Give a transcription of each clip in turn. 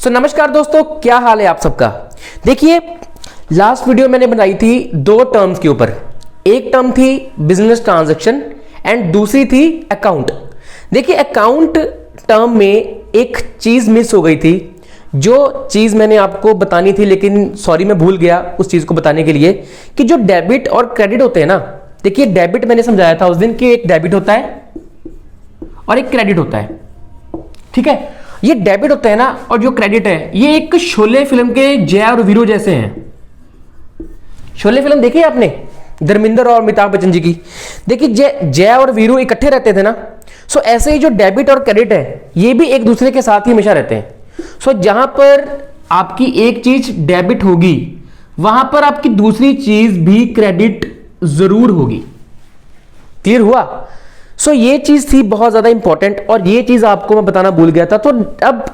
नमस्कार दोस्तों, क्या हाल है आप सबका। देखिए, लास्ट वीडियो मैंने बनाई थी दो टर्म्स के ऊपर। एक टर्म थी बिजनेस ट्रांजैक्शन एंड दूसरी थी अकाउंट। देखिए, अकाउंट टर्म में एक चीज मिस हो गई थी, जो चीज मैंने आपको बतानी थी, लेकिन सॉरी मैं भूल गया उस चीज को बताने के लिए कि जो डेबिट और क्रेडिट होते हैं ना। देखिए, डेबिट मैंने समझाया था उस दिन कि एक डेबिट होता है और एक क्रेडिट होता है। ठीक है, ये डेबिट होता है ना, और जो क्रेडिट है ये एक शोले फिल्म के जय और वीरू जैसे हैं। शोले फिल्म देखी है आपने, धर्मेंद्र और अमिताभ बच्चन जी की। देखिए, जय और वीरू इकट्ठे रहते थे ना, सो ऐसे ही जो डेबिट और क्रेडिट है ये भी एक दूसरे के साथ ही हमेशा रहते हैं। सो जहां पर आपकी एक चीज डेबिट होगी वहां पर आपकी दूसरी चीज भी क्रेडिट जरूर होगी। क्लियर हुआ। सो ये चीज थी बहुत ज्यादा इंपॉर्टेंट, और ये चीज आपको मैं बताना भूल गया था। तो अब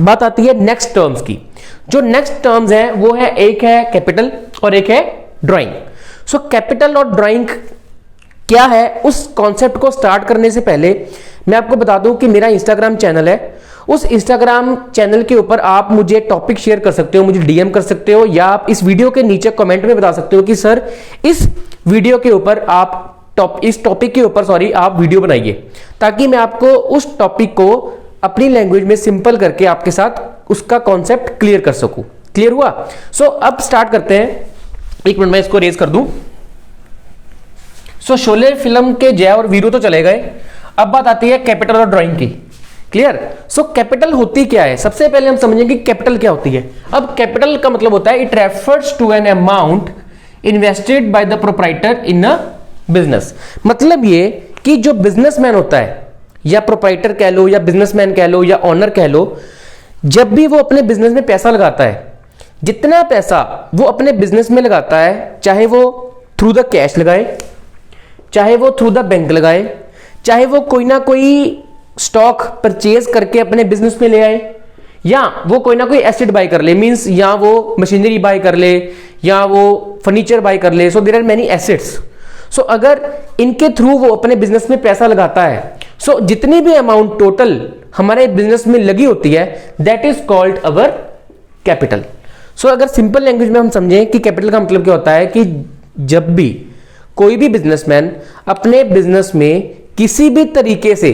बात आती है नेक्स्ट टर्म्स की। जो नेक्स्ट टर्म्स हैं वो है, एक है कैपिटल और एक है ड्राइंग। सो कैपिटल और ड्राइंग क्या है, उस कॉन्सेप्ट को स्टार्ट करने से पहले मैं आपको बता दूं कि मेरा इंस्टाग्राम चैनल है। उस इंस्टाग्राम चैनल के ऊपर आप मुझे टॉपिक शेयर कर सकते हो, मुझे डीएम कर सकते हो, या आप इस वीडियो के नीचे कमेंट में बता सकते हो कि सर इस वीडियो के ऊपर आप इस टॉपिक के ऊपर आप वीडियो बनाइए, ताकि मैं आपको उस टॉपिक को अपनी लैंग्वेज में सिंपल करके आपके साथ उसका कॉन्सेप्ट क्लियर कर सकूं। क्लियर हुआ। सो अब स्टार्ट करते हैं। एक मिनट में इसको रेज कर दूं। शोले फिल्म के जय और वीरू तो चले गए, अब बात आती है कैपिटल और ड्राइंग की। क्लियर। कैपिटल होती क्या है, सबसे पहले हम समझेंगे कैपिटल क्या होती है। अब कैपिटल का मतलब होता है it refers to an amount invested by the proprietor in a business. मतलब ये कि जो बिजनेसमैन होता है, या प्रोप्राइटर कह लो, या बिजनेसमैन कह लो, या ओनर कह लो, जब भी वो अपने बिजनेस में पैसा लगाता है, जितना पैसा वो अपने बिजनेस में लगाता है, चाहे वो थ्रू द कैश लगाए, चाहे वो थ्रू द बैंक लगाए, चाहे वो कोई ना कोई स्टॉक परचेज करके अपने बिजनेस में ले आए, या वो कोई ना कोई एसेट बाय कर ले, मींस या वो मशीनरी बाय कर ले, या वो फर्नीचर बाय कर ले। So there are many assets. So अगर इनके थ्रू वो अपने बिजनेस में पैसा लगाता है, सो जितनी भी अमाउंट टोटल हमारे बिजनेस में लगी होती है, that is called our capital. So अगर सिंपल लैंग्वेज में हम समझें कि कैपिटल का मतलब क्या होता है, कि जब भी कोई भी बिजनेसमैन अपने बिजनेस में किसी भी तरीके से,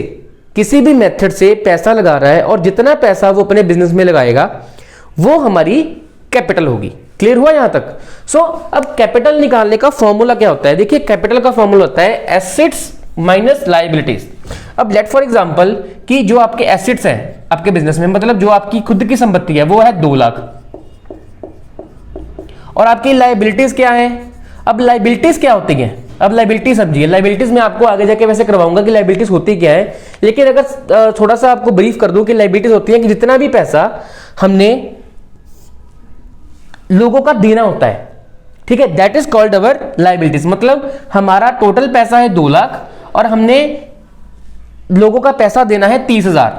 किसी भी मेथड से पैसा लगा रहा है, और जितना पैसा वो अपने बिजनेस में लगाएगा वो हमारी कैपिटल होगी। क्लियर हुआ यहां तक। अब कैपिटल निकालने का फॉर्मूला क्या होता है। देखिए, कैपिटल का फॉर्मूला होता है एसेट्स माइनस लायबिलिटीज। अब लेट फॉर एग्जांपल कि जो आपके एसेट्स हैं आपके बिजनेस में, मतलब जो आपकी खुद की संपत्ति है, वो है 2 लाख, और आपकी लायबिलिटीज क्या है। अब लायबिलिटीज क्या होती है, अब लायबिलिटी समझिए। लायबिलिटीज में आपको आगे जाके वैसे करवाऊंगा कि लायबिलिटीज होती क्या है, लेकिन अगर थोड़ा सा आपको ब्रीफ कर दूं कि लायबिलिटीज होती है कि जितना भी पैसा हमने लोगों का देना होता है, ठीक है, that is called our liabilities. मतलब हमारा टोटल पैसा है 2 लाख और हमने लोगों का पैसा देना है 30,000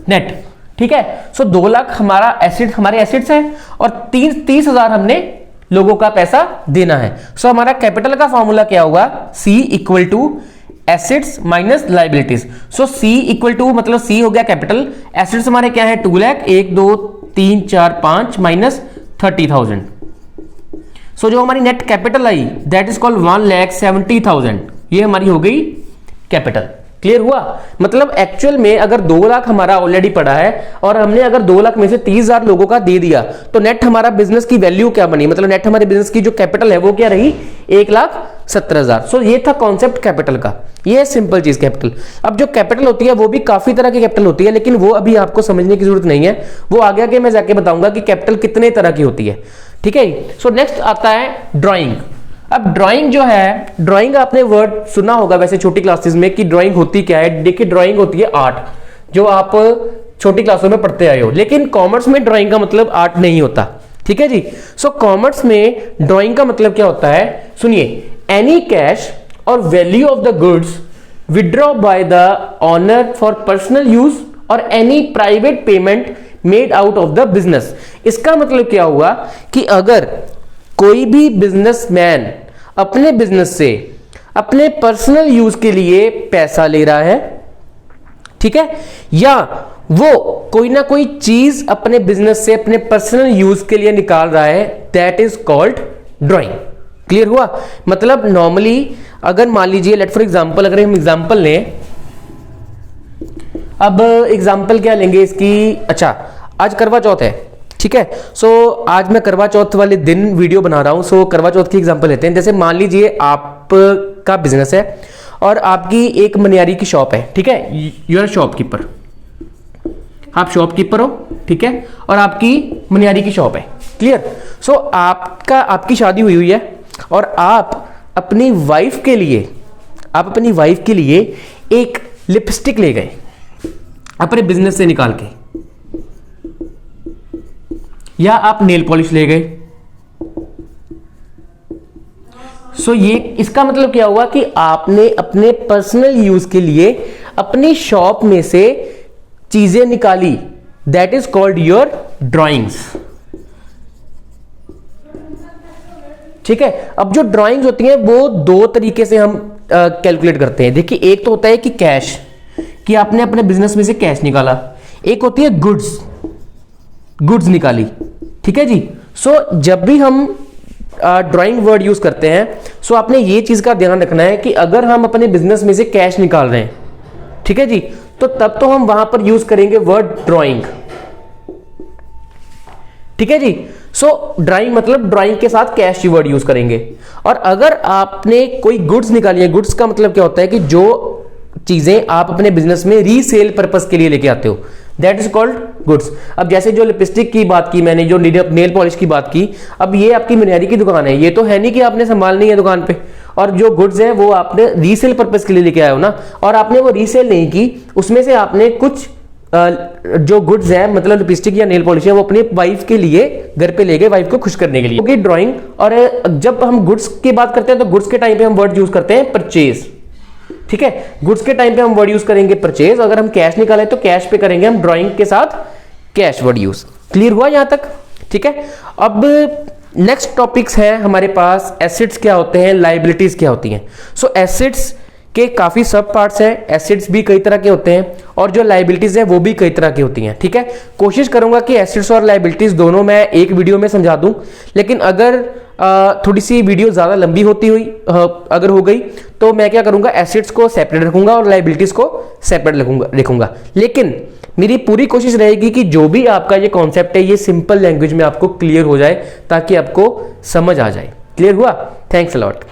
नेट। ठीक है। 2 लाख हमारा एसेट, हमारे एसेट्स हैं, और 30,000 हमने लोगों का पैसा देना है। हमारा कैपिटल का फॉर्मूला क्या होगा, C equal to assets minus liabilities. C equal to मतलब C हो गया कैपिटल, एसेट्स हमारे क्या है 2 लाख, 1 2 3 4 5 माइनस 30,000। जो हमारी net capital I that is called 1,70,000। ये हमारी हो गई कैपिटल। क्लियर हुआ। मतलब एक्चुअल में अगर 2 लाख हमारा ऑलरेडी पड़ा है और हमने अगर 2 लाख में से 30,000 लोगों का दे दिया, तो नेट हमारा बिजनेस की वैल्यू क्या बनी, मतलब नेट हमारे बिजनेस की जो कैपिटल है वो क्या रही, 1,70,000। ये था कॉन्सेप्ट कैपिटल का। ये सिंपल चीज कैपिटल। अब जो कैपिटल होती है वो भी काफी तरह की कैपिटल होती है, लेकिन वो अभी आपको समझने की जरूरत नहीं है, वो आगे आगे मैं जाके बताऊंगा कि कैपिटल कितने तरह की होती है। ठीक है। नेक्स्ट आता है ड्राइंग। अब ड्राइंग जो है, ड्राइंग आपने वर्ड सुना होगा वैसे छोटी क्लासेस में कि ड्राइंग होती क्या है। देखिए, ड्राइंग होती है आर्ट, जो आप छोटी क्लासों में पढ़ते आए हो, लेकिन कॉमर्स में ड्राइंग का मतलब आर्ट नहीं होता। ठीक है जी। कॉमर्स में ड्राइंग का मतलब क्या होता है, सुनिए, एनी कैश और value of the goods withdraw by the owner for personal use और any private payment made out of the business. इसका मतलब क्या हुआ कि अगर कोई भी बिजनेसमैन अपने बिजनेस से अपने पर्सनल यूज के लिए पैसा ले रहा है, ठीक है, या वो कोई ना कोई चीज अपने बिजनेस से अपने पर्सनल यूज के लिए निकाल रहा है, that is called drawing. Clear हुआ? मतलब नॉर्मली अगर मान लीजिए लेट फॉर एग्जांपल, अगर हम एग्जांपल लें, अब एग्जांपल क्या लेंगे इसकी, अच्छा आज करवा चौथ है, ठीक है। सो आज मैं करवा चौथ वाले दिन वीडियो बना रहा हूं। सो करवा चौथ की एग्जांपल लेते हैं। जैसे मान लीजिए आपका बिजनेस है और आपकी एक मनियारी की शॉप है, ठीक है। यू आर शॉपकीपर, आप शॉपकीपर हो, ठीक है, और आपकी मनियारी की शॉप है। क्लियर? सो आपकी शादी हुई है और आप अपनी वाइफ के लिए एक लिपस्टिक ले गए अपने बिजनेस से निकाल के, या आप नेल पॉलिश ले गए। सो ये इसका मतलब क्या हुआ कि आपने अपने पर्सनल यूज के लिए अपनी शॉप में से चीजें निकाली, that is called your drawings. ठीक है। अब जो ड्राइंग्स होती हैं वो दो तरीके से हम कैलकुलेट करते हैं। देखिए, एक तो होता है कि कैश, कि आपने अपने बिजनेस में से कैश निकाला। एक होती है गुड्स निकाली, ठीक है जी। सो जब भी हम ड्राइंग वर्ड यूज करते हैं, सो आपने ये चीज का ध्यान रखना है कि अगर हम अपने बिजनेस में से कैश निकाल रहे हैं, ठीक है जी, तो तब तो हम वहां पर यूज करेंगे वर्ड ड्राइंग, ठीक है जी। सो ड्राइंग मतलब ड्राइंग के साथ कैश की वर्ड यूज करेंगे। और अगर आपने कोई गुड्स निकाली है, गुड्स का मतलब क्या होता है कि जो चीजें आप अपने बिजनेस में रीसेल पर्पस के लिए लेके आते हो, दैट इज कॉल्ड गुड्स। अब जैसे जो लिपस्टिक की बात की मैंने, जो नेल पॉलिश की बात की, अब ये आपकी मनियारी की दुकान है, ये तो है नहीं कि आपने संभालनी है दुकान पे, और जो गुड्स है वो आपने रीसेल पर्पस के लिए लेके आए हो ना, और आपने वो रीसेल नहीं की, उसमें से आपने कुछ जो गुड्स है, मतलब लिपस्टिक या नेल पॉलिश है, वो अपनी वाइफ के लिए घर पे ले गए, वाइफ को खुश करने के लिए। Okay, drawing. और जब हम गुड्स की बात करते हैं तो गुड्स के टाइम पे हम वर्ड यूज करते हैं परचेज, ठीक है। गुड्स के टाइम पे हम वर्ड यूज करेंगे परचेज। अगर हम कैश निकाले तो कैश पे करेंगे हम ड्राइंग के साथ कैश वर्ड यूज। क्लियर हुआ यहां तक? ठीक है। अब नेक्स्ट टॉपिक्स है हमारे पास, एसेट्स क्या होते हैं, लायबिलिटीज क्या होती हैं। सो एसेट्स के काफी सब पार्ट्स हैं, एसेट्स भी कई तरह के होते हैं और जो लायबिलिटीज है वो भी कई तरह की होती हैं, ठीक है। कोशिश करूंगा कि एसेट्स और लायबिलिटीज दोनों मैं एक वीडियो में समझा दूं, लेकिन अगर थोड़ी सी वीडियो ज्यादा लंबी होती हुई अगर हो गई तो मैं क्या करूंगा, एसेट्स को सेपरेट रखूंगा और लायबिलिटीज को सेपरेट लिखूंगा। लेकिन मेरी पूरी कोशिश रहेगी कि जो भी आपका ये कॉन्सेप्ट है ये सिंपल लैंग्वेज में आपको क्लियर हो जाए, ताकि आपको समझ आ जाए। क्लियर हुआ? Thanks a lot.